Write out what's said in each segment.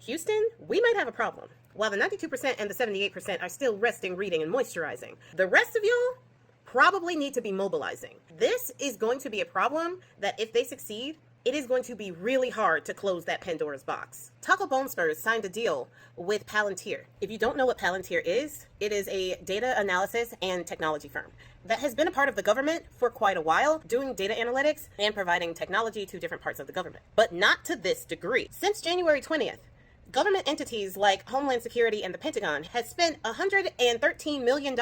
Houston, we might have a problem. While the 92% and the 78% are still resting, reading, and moisturizing, the rest of y'all probably need to be mobilizing. This is going to be a problem that if they succeed, it is going to be really hard to close that Pandora's box. Taco Bone Spurs signed a deal with Palantir. If you don't know what Palantir is, it is a data analysis and technology firm that has been a part of the government for quite a while, doing data analytics and providing technology to different parts of the government, but not to this degree. Since January 20th, government entities like Homeland Security and the Pentagon has spent $113 million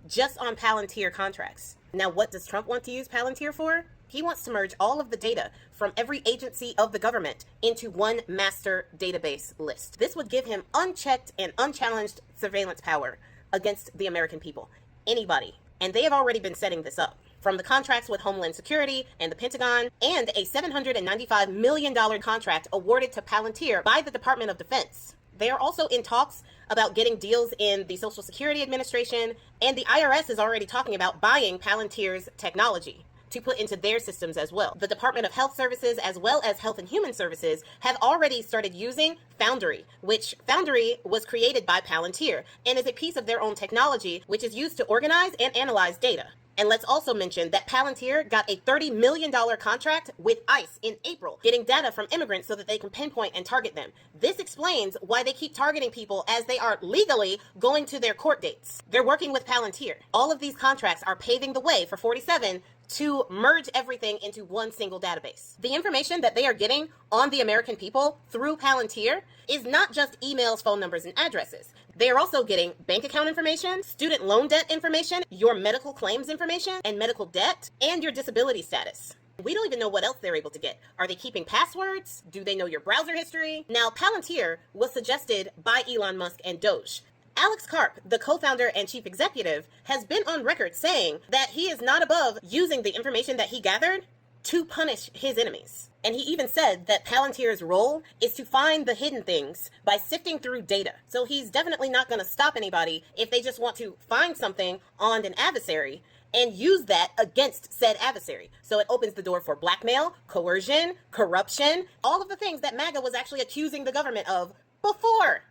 just on Palantir contracts. Now, what does Trump want to use Palantir for? He wants to merge all of the data from every agency of the government into one master database list. This would give him unchecked and unchallenged surveillance power against the American people. Anybody. And they have already been setting this up. From the contracts with Homeland Security and the Pentagon, and a $795 million contract awarded to Palantir by the Department of Defense. They are also in talks about getting deals in the Social Security Administration, and the IRS is already talking about buying Palantir's technology to put into their systems as well. The Department of Health Services, as well as Health and Human Services, have already started using Foundry, which Foundry was created by Palantir and is a piece of their own technology, which is used to organize and analyze data. And let's also mention that Palantir got a $30 million contract with ICE in April, getting data from immigrants so that they can pinpoint and target them. This explains why they keep targeting people as they are legally going to their court dates. They're working with Palantir. All of these contracts are paving the way for 47 to merge everything into one single database. The information that they are getting on the American people through Palantir is not just emails, phone numbers, and addresses. They are also getting bank account information, student loan debt information, your medical claims information, and medical debt, and your disability status. We don't even know what else they're able to get. Are they keeping passwords? Do they know your browser history? Now, Palantir was suggested by Elon Musk and Doge. Alex Karp, the co-founder and chief executive, has been on record saying that he is not above using the information that he gathered to punish his enemies. And he even said that Palantir's role is to find the hidden things by sifting through data. So he's definitely not going to stop anybody if they just want to find something on an adversary and use that against said adversary. So it opens the door for blackmail, coercion, corruption, all of the things that MAGA was actually accusing the government of before.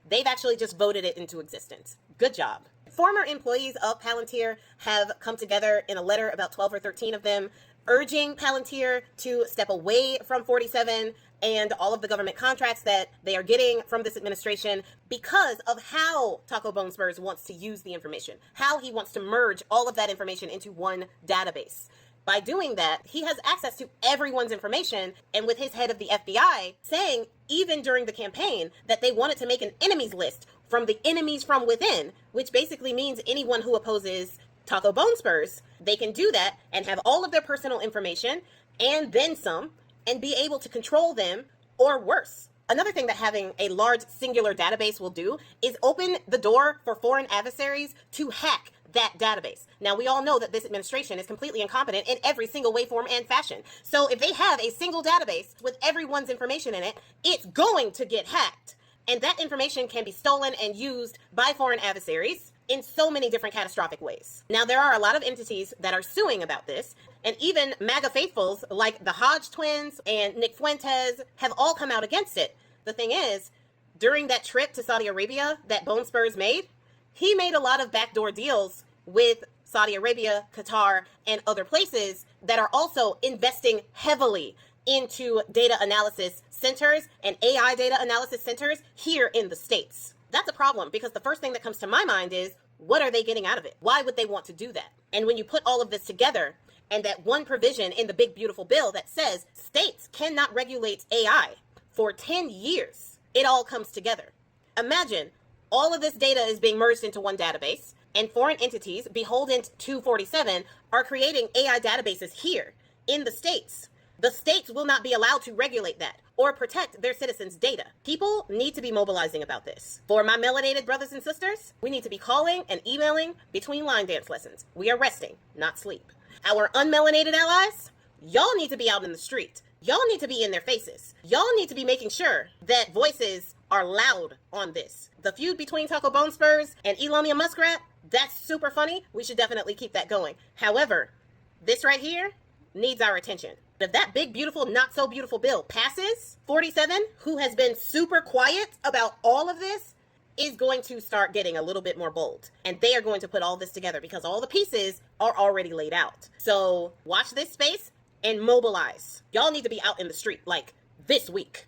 They've actually just voted it into existence. Good job. Former employees of Palantir have come together in a letter, about 12 or 13 of them, urging Palantir to step away from 47 and all of the government contracts that they are getting from this administration because of how Taco Bone Spurs wants to use the information, how he wants to merge all of that information into one database. By doing that, he has access to everyone's information, and with his head of the FBI saying, even during the campaign, that they wanted to make an enemies list from the enemies from within, which basically means anyone who opposes Taco Bone Spurs, they can do that and have all of their personal information and then some, and be able to control them, or worse. Another thing that having a large singular database will do is open the door for foreign adversaries to hack that database. Now, we all know that this administration is completely incompetent in every single way, form, and fashion. So if they have a single database with everyone's information in it, it's going to get hacked. And that information can be stolen and used by foreign adversaries in so many different catastrophic ways. Now, there are a lot of entities that are suing about this, and even MAGA faithfuls like the Hodge twins and Nick Fuentes have all come out against it. The thing is, during that trip to Saudi Arabia that Bone Spurs made, he made a lot of backdoor deals with Saudi Arabia, Qatar, and other places that are also investing heavily into data analysis centers and AI data analysis centers here in the States. That's a problem because the first thing that comes to my mind is, what are they getting out of it? Why would they want to do that? And when you put all of this together, and that one provision in the big beautiful bill that says states cannot regulate AI for 10 years, it all comes together. Imagine all of this data is being merged into one database, and foreign entities beholden to 47 are creating AI databases here in the States. The states will not be allowed to regulate that or protect their citizens' data. People need to be mobilizing about this. For my melanated brothers and sisters, we need to be calling and emailing between line dance lessons. We are resting, not sleep. Our unmelanated allies, y'all need to be out in the street. Y'all need to be in their faces. Y'all need to be making sure that voices are loud on this. The feud between Taco Bone Spurs and Elonia Muskrat, that's super funny. We should definitely keep that going. However, this right here needs our attention. If that big, beautiful, not so beautiful bill passes, 47, who has been super quiet about all of this, is going to start getting a little bit more bold. And they are going to put all this together because all the pieces are already laid out. So watch this space and mobilize. Y'all need to be out in the street like this week.